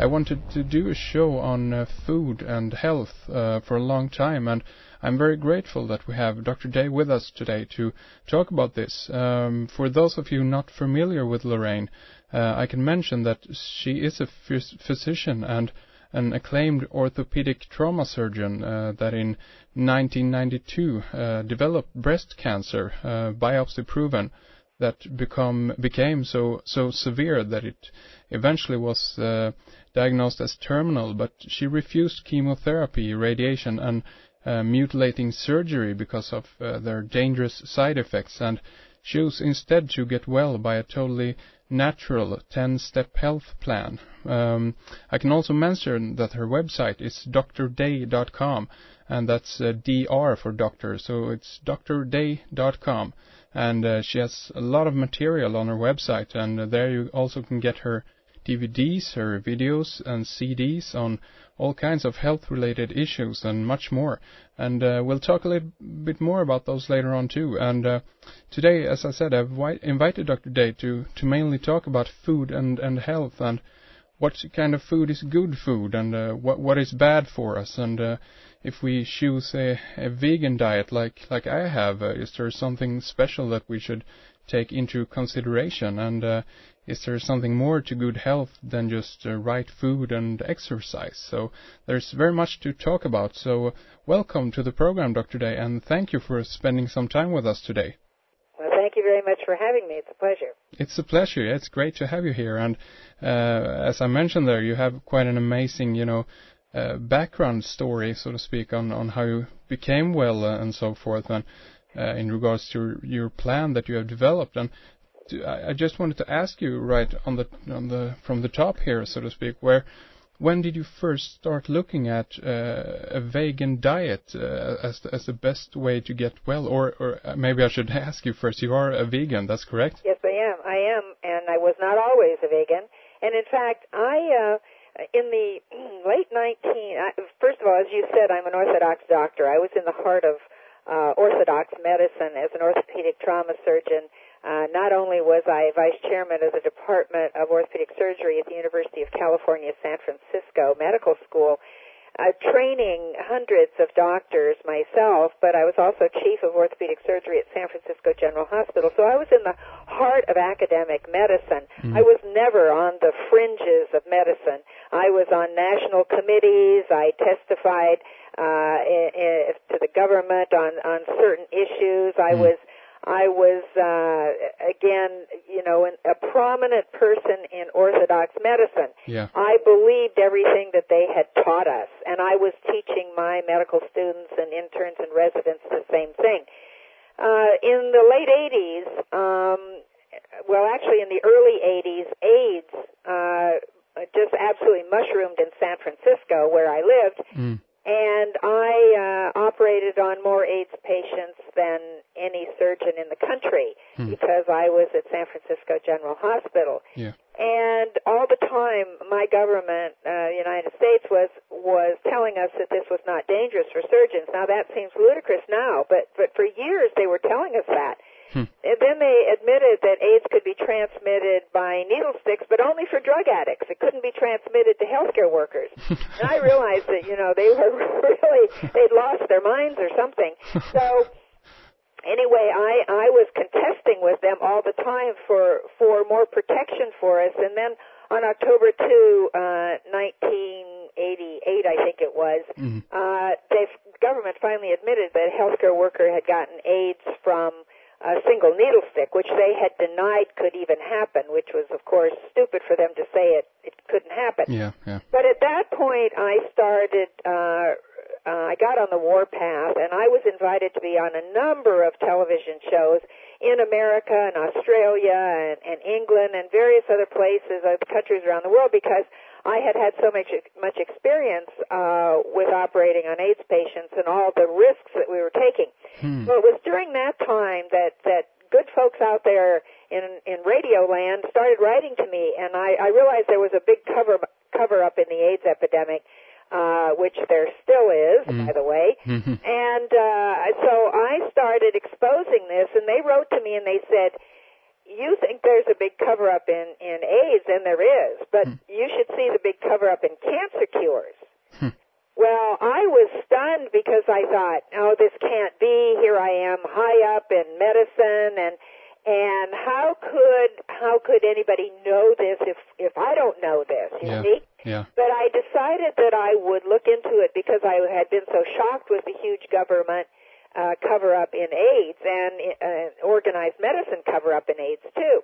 I wanted to do a show on food and health for a long time, and I'm very grateful that we have Dr. Day with us today to talk about this. For those of you not familiar with Lorraine, I can mention that she is a physician and an acclaimed orthopedic trauma surgeon that in 1992 developed breast cancer, biopsy proven, that became so severe that it eventually was diagnosed as terminal. But she refused chemotherapy, radiation, and mutilating surgery because of their dangerous side effects, and chose instead to get well by a totally natural 10-step health plan. I can also mention that her website is drday.com, and that's DR for doctor, so it's drday.com. And she has a lot of material on her website, and there you also can get her DVDs, her videos and CDs on all kinds of health-related issues and much more. And we'll talk a little bit more about those later on too. And today, as I said, I've invited Dr. Day to mainly talk about food and health, and what kind of food is good food, and what is bad for us. And if we choose a vegan diet like I have, is there something special that we should take into consideration? And is there something more to good health than just right food and exercise? So there's very much to talk about. So welcome to the program, Dr. Day, and thank you for spending some time with us today. Well, thank you very much for having me. It's a pleasure. It's a pleasure. It's great to have you here. And as I mentioned there, you have quite an amazing, background story, so to speak, on how you became well and so forth, and in regards to your plan that you have developed. And I just wanted to ask you right from the top here, so to speak, when did you first start looking at a vegan diet as the best way to get well? Or maybe I should ask you first, you are a vegan, that's correct? Yes, I am, and I was not always a vegan. And in fact, in the late first of all, as you said, I'm an Orthodox doctor. I was in the heart of Orthodox medicine as an orthopedic trauma surgeon. Not only was I vice chairman of the Department of Orthopedic Surgery at the University of California, San Francisco Medical School, training hundreds of doctors myself, but I was also chief of orthopedic surgery at San Francisco General Hospital. So I was in the heart of academic medicine. I was never on the fringes of medicine. I was on national committees. I testified to the government on certain issues. I was again, a prominent person in Orthodox medicine. Yeah. I believed everything that they had taught us, and I was teaching my medical students and interns and residents the same thing. In the late 80s, actually in the early 80s, AIDS just absolutely mushroomed in San Francisco, where I lived. And I operated on more AIDS patients than any surgeon in the country because I was at San Francisco General Hospital. Yeah. And all the time, my government, the United States, was telling us that this was not dangerous for surgeons. Now, that seems ludicrous now, but for years they were telling us that. And then they admitted that AIDS could be transmitted by needle sticks, but only for drug addicts. It couldn't be transmitted to healthcare workers. And I realized that, they were they'd lost their minds or something. So anyway, I was contesting with them all the time for more protection for us. And then on October 2, 1988, I think it was, the government finally admitted that a healthcare worker had gotten AIDS from a single needle stick, which they had denied could even happen, which was, of course, stupid for them to say it couldn't happen. Yeah. But at that point, I started, I got on the warpath, and I was invited to be on a number of television shows in America and Australia and England and various other places, other countries around the world, because I had so much experience with operating on AIDS patients and all the risks that we were taking. So it was during that time that good folks out there in radio land started writing to me, and I realized there was a big cover up in the AIDS epidemic, which there still is, by the way. And so I started exposing this, and they wrote to me and they said, you think there's a big cover-up in AIDS, and there is, but you should see the big cover up in cancer cures. Well, I was stunned because I thought, oh, this can't be. Here I am high up in medicine, and how could anybody know this if I don't know this, you see? Yeah. But I decided that I would look into it because I had been so shocked with the huge government cover-up in AIDS and organized medicine cover-up in AIDS, too.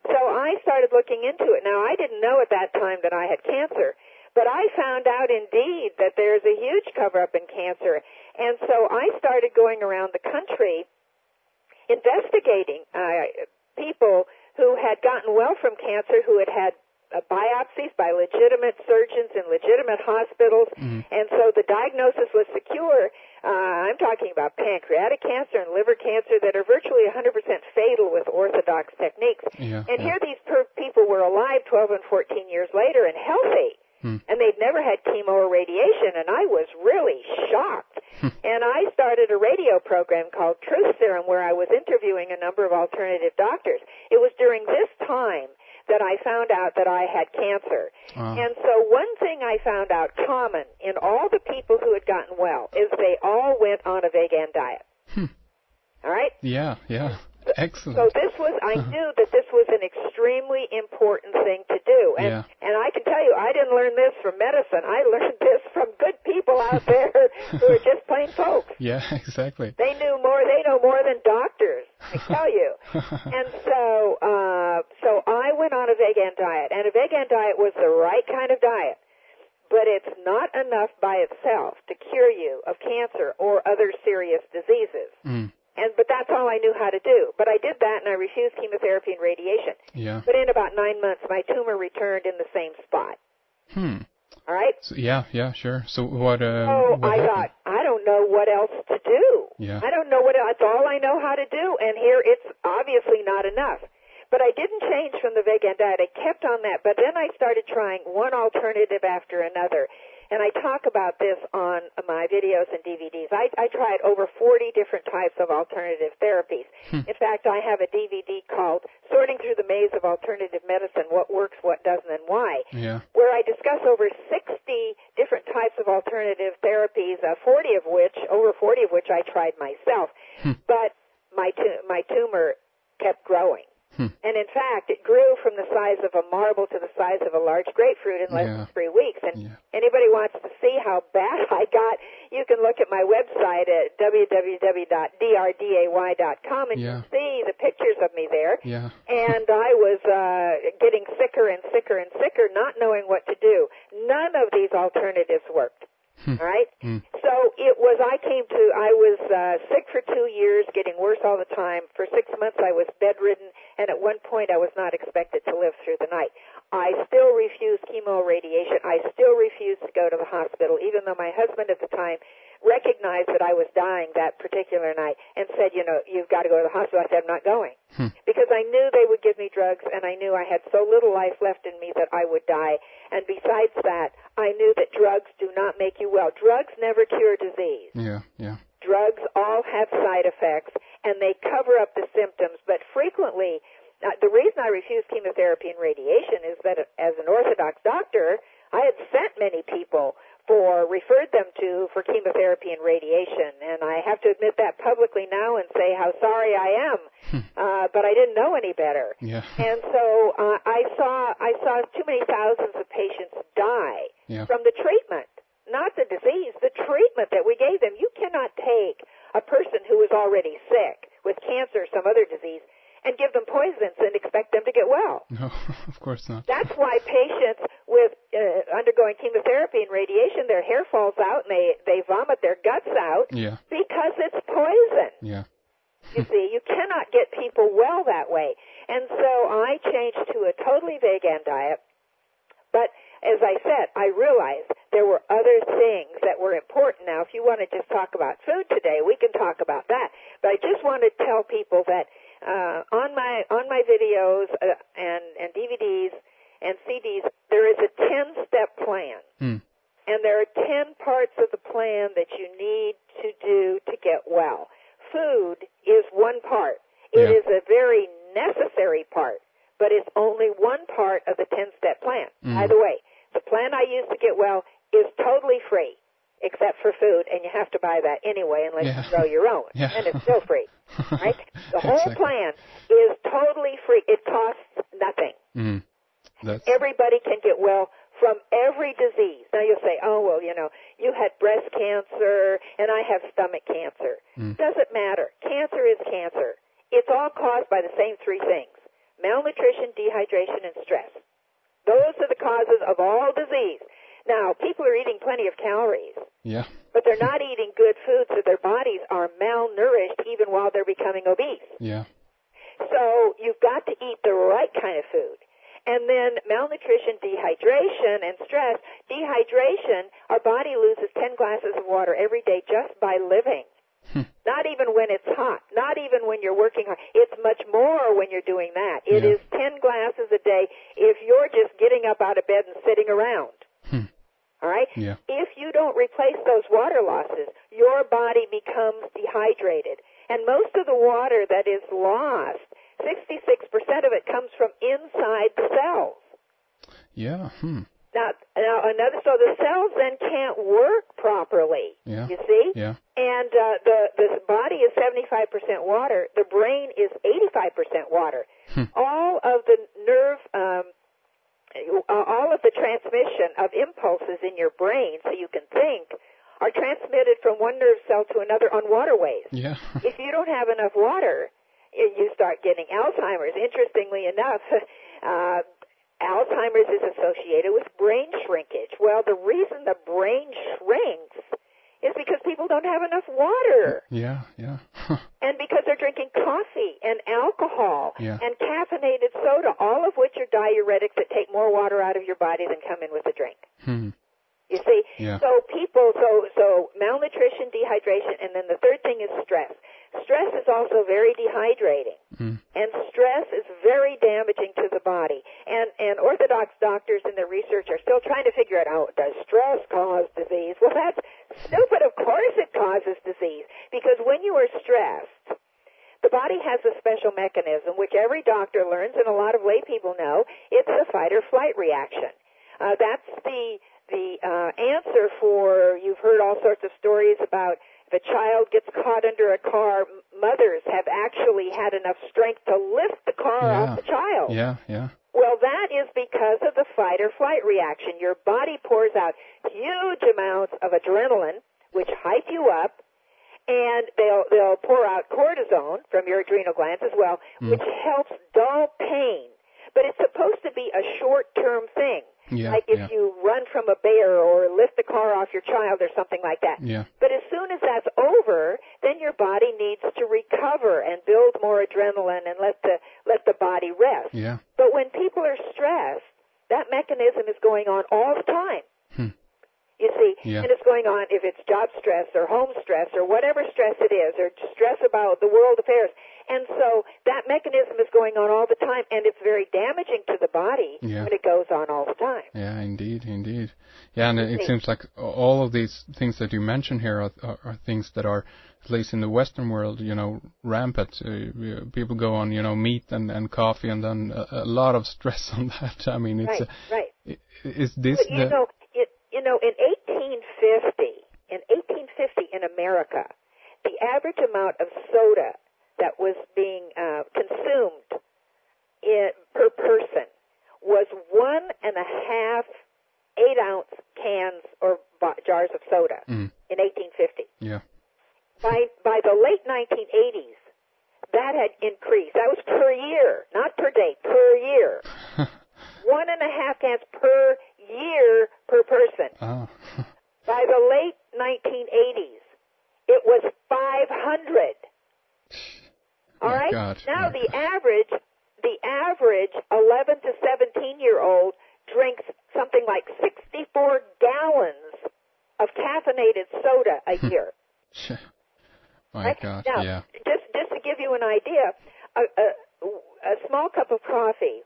So I started looking into it. Now, I didn't know at that time that I had cancer, but I found out, indeed, that there's a huge cover-up in cancer. And so I started going around the country investigating people who had gotten well from cancer, who had had biopsies by legitimate surgeons in legitimate hospitals, and so the diagnosis was secure. I'm talking about pancreatic cancer and liver cancer that are virtually 100% fatal with orthodox techniques. And here these people were alive 12 and 14 years later and healthy, and they'd never had chemo or radiation, and I was really shocked. And I started a radio program called Truth Serum where I was interviewing a number of alternative doctors. It was during this time that I found out that I had cancer. And so one thing I found out common in all the people who had gotten well is they all went on a vegan diet. All right? Yeah. Excellent. So I knew that this was an extremely important thing to do. And I can tell you, I didn't learn this from medicine. I learned this from good people out there who are just plain folks. Yeah, exactly. They know more than doctors, I tell you. And so I went on a vegan diet, and a vegan diet was the right kind of diet. But it's not enough by itself to cure you of cancer or other serious diseases. But that's all I knew how to do. But I did that, and I refused chemotherapy and radiation. But in about 9 months, my tumor returned in the same spot. All right? So, sure. So what I happened? thought, I don't know what else to do. I don't know what else. That's all I know how to do, and here it's obviously not enough. But I didn't change from the vegan diet. I kept on that. But then I started trying one alternative after another. And I talk about this on my videos and DVDs. I tried over 40 different types of alternative therapies. In fact, I have a DVD called Sorting Through the Maze of Alternative Medicine, What Works, What Doesn't, and Why, where I discuss over 60 different types of alternative therapies, over 40 of which I tried myself. But my tumor kept growing. And in fact, it grew from the size of a marble to the size of a large grapefruit in less than 3 weeks. And anybody wants to see how bad I got, you can look at my website at www.drday.com and you can see the pictures of me there. And I was getting sicker and sicker and sicker, not knowing what to do. None of these alternatives worked. All right? So I was sick for 2 years, getting worse all the time. For 6 months I was bedridden, and at one point I was not expected to live through the night. I still refused chemo radiation. I still refused to go to the hospital, even though my husband at the time recognized that I was dying that particular night and said, you've got to go to the hospital. I said, I'm not going. Because I knew they would give me drugs, and I knew I had so little life left in me that I would die. And besides that, I knew that drugs do not make you well. Drugs never cure disease. Drugs all have side effects, and they cover up the symptoms. But frequently, the reason I refused chemotherapy and radiation is that as an Orthodox doctor, I had sent many people referred them for chemotherapy and radiation, and I have to admit that publicly now and say how sorry I am, but I didn't know any better. And so I saw too many thousands of patients die from the treatment, not the disease, the treatment that we gave them. You cannot take a person who is already sick with cancer or some other disease and give them poisons and expect them to get well. No, of course not. That's why patients with undergoing chemotherapy and radiation, their hair falls out and they vomit their guts out because it's poison. You see, you cannot get people well that way. And so I changed to a totally vegan diet. But as I said, I realized there were other things that were important. Now, if you want to just talk about food today, we can talk about that. But I just want to tell people that on my videos and DVDs and CDs, there is a 10-step plan. And there are 10 parts of the plan that you need to do to get well. Food is one part. It is a very necessary part, but it's only one part of the 10-step plan. By the way, the plan I use to get well is totally free, except for food, and you have to buy that anyway unless you grow your own, and it's still free, right? The whole plan is totally free. It costs nothing. Everybody can get well from every disease. Now you'll say, oh, well, you had breast cancer, and I have stomach cancer. Doesn't matter. Cancer is cancer. It's all caused by the same three things: malnutrition, dehydration, and stress. Those are the causes of all disease. Now, people are eating plenty of calories, but they're not eating good food, so their bodies are malnourished even while they're becoming obese. So you've got to eat the right kind of food. And then malnutrition, dehydration, and stress. Dehydration, our body loses 10 glasses of water every day just by living. Not even when it's hot, not even when you're working hard. It's much more when you're doing that. It is 10 glasses a day if you're just getting up out of bed and sitting around. All right? If you don't replace those water losses, your body becomes dehydrated. And most of the water that is lost, 66% of it comes from inside the cells. Now, so the cells then can't work properly, you see? And the body is 75% water. The brain is 85% water. All of the nerve, all of the transmission of impulses in your brain, so you can think, are transmitted from one nerve cell to another on waterways. If you don't have enough water, you start getting Alzheimer's. Interestingly enough, Alzheimer's is associated with brain shrinkage. Well, the reason the brain shrinks is because people don't have enough water. And because they're drinking coffee and alcohol and caffeinated soda, all of which are diuretics that take more water out of your body than come in with a drink. You see? So so malnutrition, dehydration, and then the third thing is stress. Stress is also very dehydrating, and stress is very damaging to the body. And orthodox doctors in their research are still trying to figure out, does stress cause disease? Well, that's stupid. Of course it causes disease, because when you are stressed, the body has a special mechanism, which every doctor learns and a lot of lay people know. It's the fight-or-flight reaction. That's the answer for, you've heard all sorts of stories about if a child gets caught under a car, mothers have actually had enough strength to lift the car off the child. Well, that is because of the fight-or-flight reaction. Your body pours out huge amounts of adrenaline, which hype you up, and they'll pour out cortisone from your adrenal glands as well, which helps dull pain. But it's supposed to be a short-term thing. Like if you run from a bear or lift the car off your child or something like that. But as soon as that's over, then your body needs to recover and build more adrenaline and let the body rest. But when people are stressed, that mechanism is going on all the time. You see, and it's going on if it's job stress or home stress or whatever stress it is, or stress about the world affairs. And so that mechanism is going on all the time, and it's very damaging to the body when it goes on all the time. Indeed. Yeah, and it seems like all of these things that you mention here are things that are, at least in the Western world, rampant. People go on, meat and coffee, and then a lot of stress on that. I mean, it's is this but, in 1850 in America, the average amount of soda that was being consumed per person was 1.5 8-ounce cans or jars of soda in 1850. By the late 1980s, that had increased. That was per year, not per day, per year. 1.5 cans per year per person. By the late 1980s, it was 500. All right? God. Now the average 11 to 17-year-old drinks something like 64 gallons of caffeinated soda a year. My right? God, now, just to give you an idea, a small cup of coffee,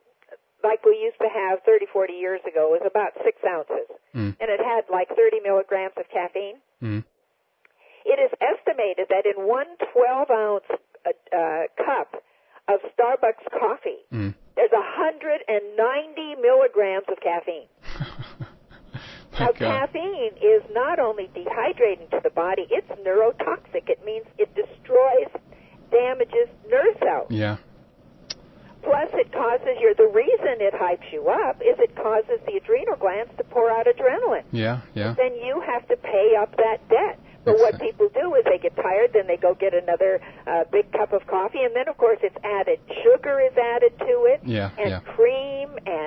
like we used to have 30, 40 years ago, was about 6 ounces. And it had like 30 milligrams of caffeine. It is estimated that in one 12-ounce cup of Starbucks coffee, there's 190 milligrams of caffeine. how caffeine is not only dehydrating to the body, it's neurotoxic. It means it destroys, damages nerve cells. Yeah. Plus, it causes the reason it hypes you up is it causes the adrenal glands to pour out adrenaline. Yeah, yeah. Then you have to pay up that debt. But what people do is they get tired, then they go get another big cup of coffee, and then, of course, it's added. Sugar is added to it, and cream, and